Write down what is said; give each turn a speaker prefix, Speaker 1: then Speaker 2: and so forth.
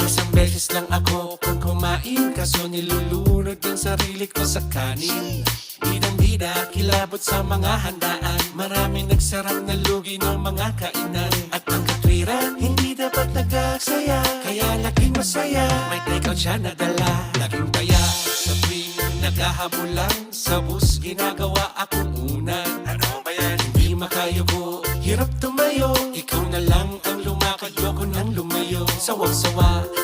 Speaker 1: Isang beses lang ako kung kumain, kaso nilulunod ang sarili ko sa kanin. Bidang-bida, kilabot sa mga handaan, maraming nagsarang na lugi ng mga kainan. At ang katwiran, hindi dapat nag-aksaya, kaya laging masaya, may take out siya nadala. Laging taya sa tuwing naghahabulan, sa bus ginagawa akong unan. Ano ba yan? Hindi makayuko, hirap tumayo, ikaw na lang ang lumakad, yoko nang lumayo. Sawang-sawa